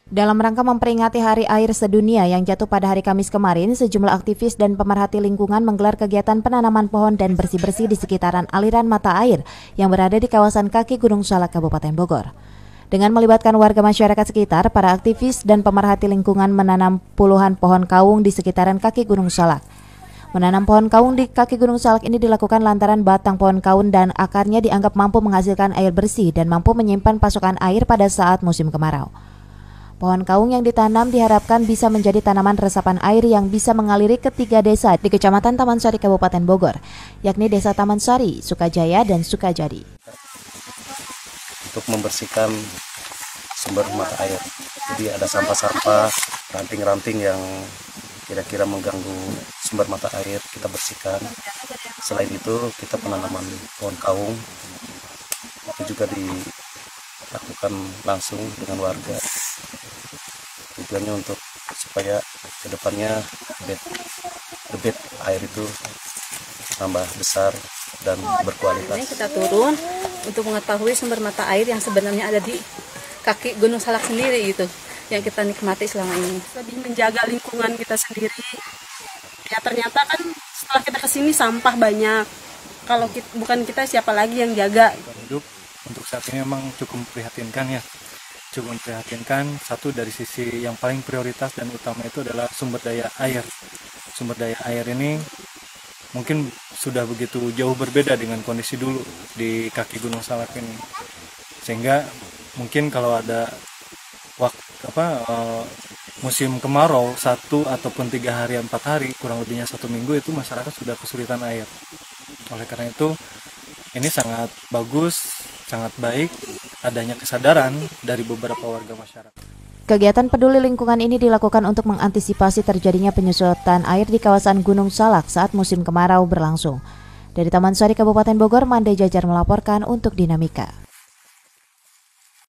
Dalam rangka memperingati Hari Air Sedunia yang jatuh pada hari Kamis kemarin, sejumlah aktivis dan pemerhati lingkungan menggelar kegiatan penanaman pohon dan bersih-bersih di sekitaran aliran mata air yang berada di kawasan kaki Gunung Salak, Kabupaten Bogor. Dengan melibatkan warga masyarakat sekitar, para aktivis dan pemerhati lingkungan menanam puluhan pohon kaung di sekitaran kaki Gunung Salak. Menanam pohon kaung di kaki Gunung Salak ini dilakukan lantaran batang pohon kaung dan akarnya dianggap mampu menghasilkan air bersih dan mampu menyimpan pasokan air pada saat musim kemarau. Pohon kaung yang ditanam diharapkan bisa menjadi tanaman resapan air yang bisa mengaliri ke 3 desa di Kecamatan Taman Sari, Kabupaten Bogor, yakni Desa Taman Sari, Sukajaya, dan Sukajadi. Untuk membersihkan sumber mata air. Jadi ada sampah-sampah, ranting-ranting yang kira-kira mengganggu sumber mata air, kita bersihkan. Selain itu, kita penanaman pohon kaung, itu juga dilakukan langsung dengan warga. Tujuannya untuk supaya kedepannya debit air itu tambah besar dan berkualitas. Ini kita turun untuk mengetahui sumber mata air yang sebenarnya ada di kaki Gunung Salak sendiri gitu, yang kita nikmati selama ini. Lebih menjaga lingkungan kita sendiri. Ya ternyata kan setelah kita kesini sampah banyak. Kalau bukan kita, siapa lagi yang jaga? Hidup untuk saat ini memang cukup memprihatinkan ya. Cukup memprihatinkan. Satu, dari sisi yang paling prioritas dan utama itu adalah sumber daya air. Sumber daya air ini mungkin sudah begitu jauh berbeda dengan kondisi dulu di kaki Gunung Salak ini. Sehingga mungkin kalau ada musim kemarau 1 ataupun 3 hari 4 hari, kurang lebihnya 1 minggu, itu masyarakat sudah kesulitan air. Oleh karena itu ini sangat bagus, sangat baik adanya kesadaran dari beberapa warga masyarakat. Kegiatan peduli lingkungan ini dilakukan untuk mengantisipasi terjadinya penyusutan air di kawasan Gunung Salak saat musim kemarau berlangsung. Dari Taman Sari, Kabupaten Bogor, Mande Jajar melaporkan untuk Dinamika.